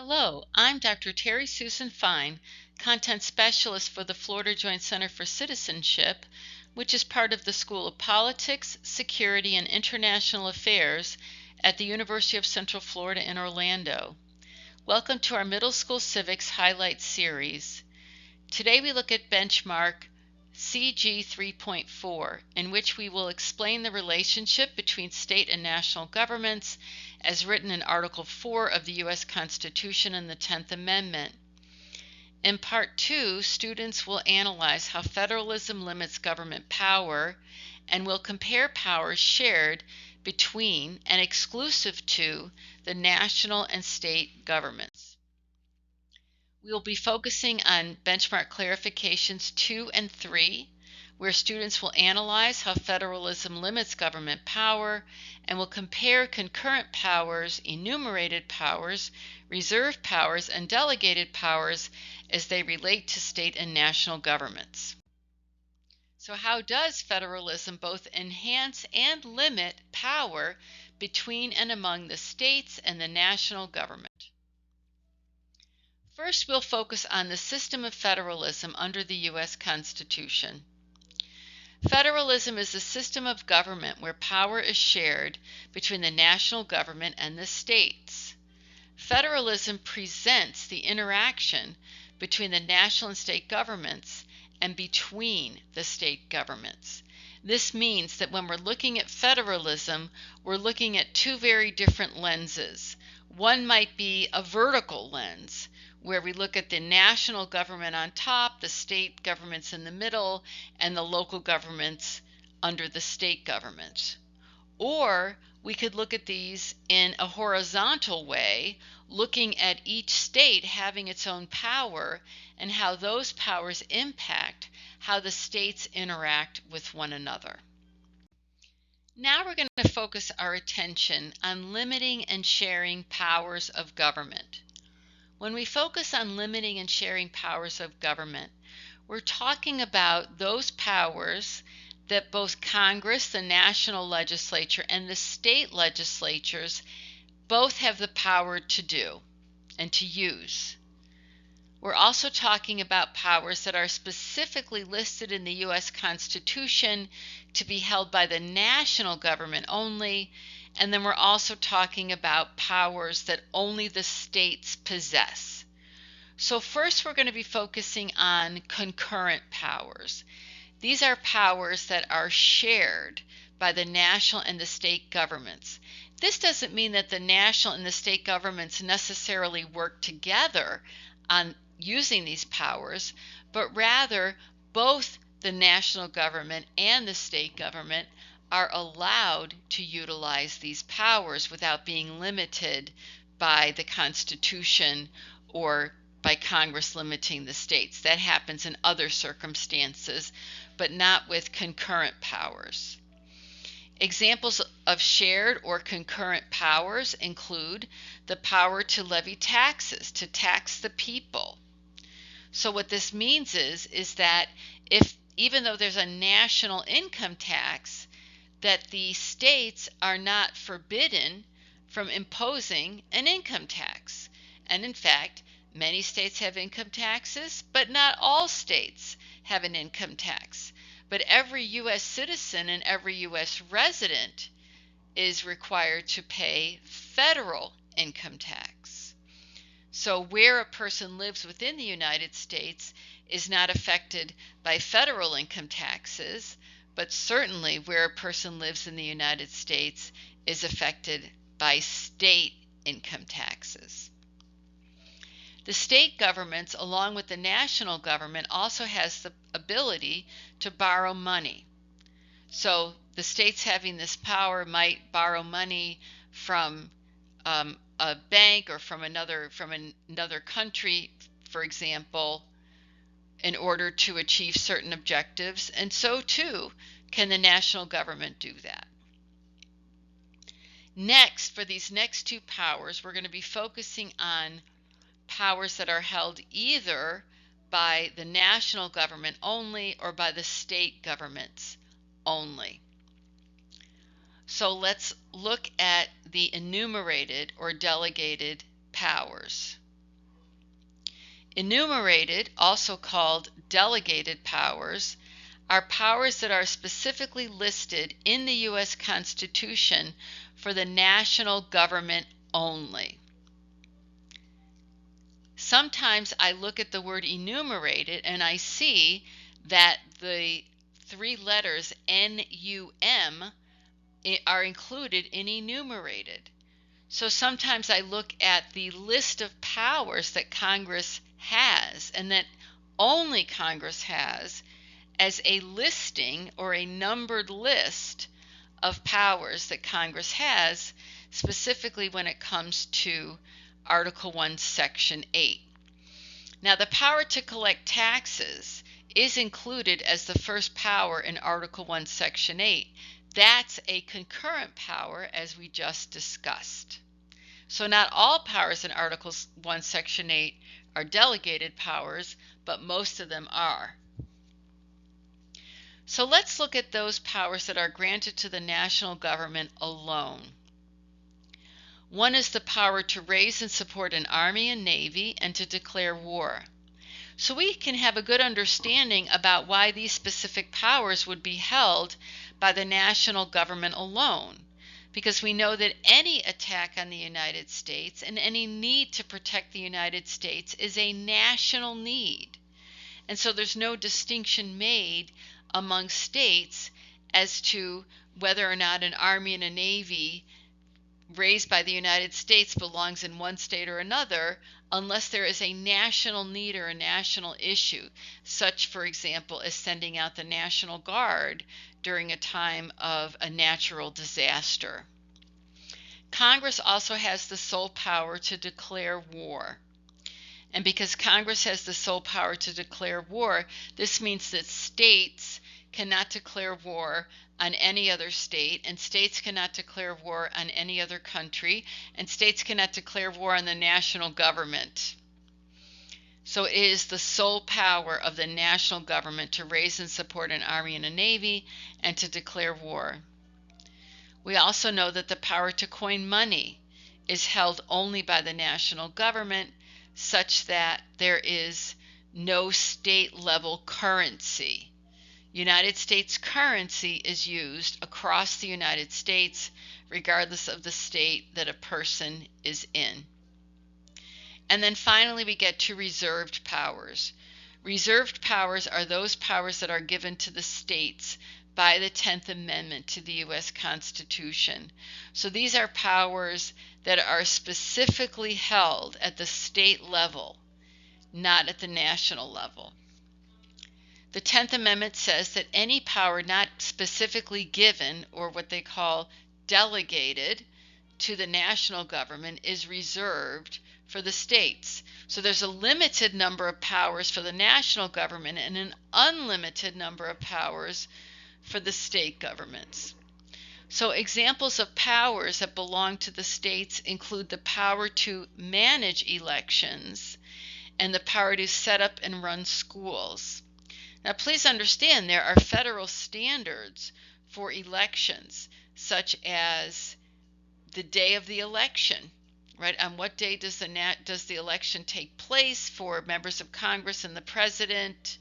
Hello, I'm Dr. Terry Susan Fine, Content Specialist for the Florida Joint Center for Citizenship, which is part of the School of Politics, Security, and International Affairs at the University of Central Florida in Orlando. Welcome to our Middle School Civics Highlight Series. Today we look at benchmark CG.3.4, in which we will explain the relationship between state and national governments as written in Article 4 of the U.S. Constitution and the 10th Amendment. In Part 2, students will analyze how federalism limits government power and will compare powers shared between and exclusive to the national and state governments. We will be focusing on benchmark clarifications 2 and 3, where students will analyze how federalism limits government power and will compare concurrent powers, enumerated powers, reserved powers, and delegated powers as they relate to state and national governments. So how does federalism both enhance and limit power between and among the states and the national government? First, we'll focus on the system of federalism under the U.S. Constitution. Federalism is a system of government where power is shared between the national government and the states. Federalism presents the interaction between the national and state governments and between the state governments. This means that when we're looking at federalism, we're looking at two very different lenses. One might be a vertical lens, where we look at the national government on top, the state governments in the middle, and the local governments under the state government. Or we could look at these in a horizontal way, looking at each state having its own power and how those powers impact how the states interact with one another. Now we're going to focus our attention on limiting and sharing powers of government. When we focus on limiting and sharing powers of government, we're talking about those powers that both Congress, the national legislature, and the state legislatures both have the power to do and to use. We're also talking about powers that are specifically listed in the U.S. Constitution to be held by the national government only. And then we're also talking about powers that only the states possess. So first we're going to be focusing on concurrent powers. These are powers that are shared by the national and the state governments. This doesn't mean that the national and the state governments necessarily work together on using these powers, but rather both the national government and the state government are allowed to utilize these powers without being limited by the Constitution or by Congress limiting the states. That happens in other circumstances, but not with concurrent powers. Examples of shared or concurrent powers include the power to levy taxes, to tax the people. So what this means is that even though there's a national income tax, that the states are not forbidden from imposing an income tax. And in fact, many states have income taxes, but not all states have an income tax. But every U.S. citizen and every U.S. resident is required to pay federal income tax. So where a person lives within the United States is not affected by federal income taxes, but certainly where a person lives in the United States is affected by state income taxes. The state governments, along with the national government, also has the ability to borrow money. So the states having this power might borrow money from a bank or from another country, for example, in order to achieve certain objectives, and so too can the national government do that. Next, for these next two powers, we're going to be focusing on powers that are held either by the national government only or by the state governments only. So let's look at the enumerated or delegated powers. Enumerated, also called delegated powers, are powers that are specifically listed in the U.S. Constitution for the national government only. Sometimes I look at the word enumerated and I see that the three letters NUM are included in enumerated. So sometimes I look at the list of powers that Congress has and that only Congress has as a listing or a numbered list of powers that Congress has, specifically when it comes to Article 1, Section 8. Now, the power to collect taxes is included as the first power in Article 1, Section 8. That's a concurrent power, as we just discussed. So not all powers in Article 1, Section 8 are delegated powers, but most of them are. So let's look at those powers that are granted to the national government alone. One is the power to raise and support an army and navy and to declare war. So we can have a good understanding about why these specific powers would be held by the national government alone, because we know that any attack on the United States and any need to protect the United States is a national need. And so there's no distinction made among states as to whether or not an army and a navy raised by the United States belongs in one state or another, unless there is a national need or a national issue, such, for example, as sending out the National Guard during a time of a natural disaster. Congress also has the sole power to declare war. And because Congress has the sole power to declare war, this means that states cannot declare war on any other state, and states cannot declare war on any other country, and states cannot declare war on the national government. So it is the sole power of the national government to raise and support an army and a navy and to declare war. We also know that the power to coin money is held only by the national government, such that there is no state-level currency. United States currency is used across the United States, regardless of the state that a person is in. And then finally, we get to reserved powers. Reserved powers are those powers that are given to the states by the 10th Amendment to the U.S. Constitution. So these are powers that are specifically held at the state level, not at the national level. The 10th Amendment says that any power not specifically given, or what they call delegated, to the national government is reserved for the states. So there's a limited number of powers for the national government and an unlimited number of powers for the state governments. So examples of powers that belong to the states include the power to manage elections and the power to set up and run schools. Now, please understand there are federal standards for elections, such as the day of the election, right? On what day does the election take place for members of Congress and the president?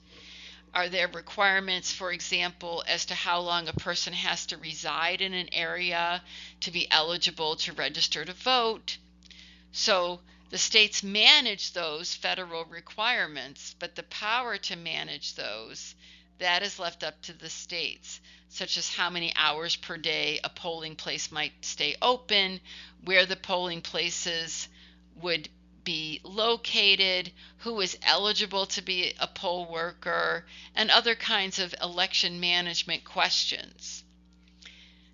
Are there requirements, for example, as to how long a person has to reside in an area to be eligible to register to vote? So the states manage those federal requirements, but the power to manage those, that is left up to the states, such as how many hours per day a polling place might stay open, where the polling places would be located, who is eligible to be a poll worker, and other kinds of election management questions.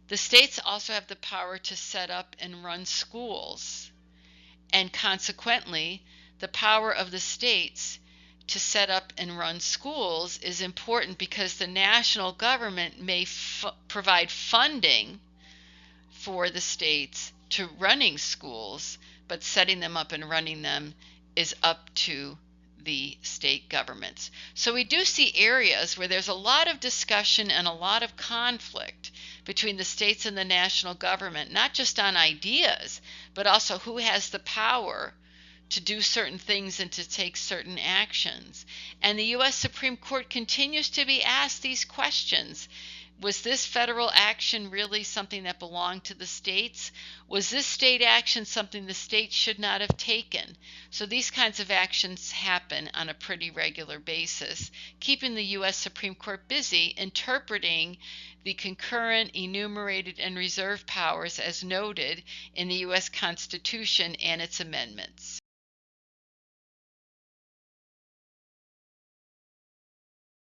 The states also have the power to set up and run schools. And consequently, the power of the states to set up and run schools is important because the national government may provide funding for the states to running schools, but setting them up and running them is up to the state governments. So we do see areas where there's a lot of discussion and a lot of conflict between the states and the national government, not just on ideas, but also who has the power to do certain things and to take certain actions. And the U.S. Supreme Court continues to be asked these questions. Was this federal action really something that belonged to the states? Was this state action something the states should not have taken? So these kinds of actions happen on a pretty regular basis, keeping the U.S. Supreme Court busy interpreting the concurrent, enumerated, and reserved powers as noted in the U.S. Constitution and its amendments.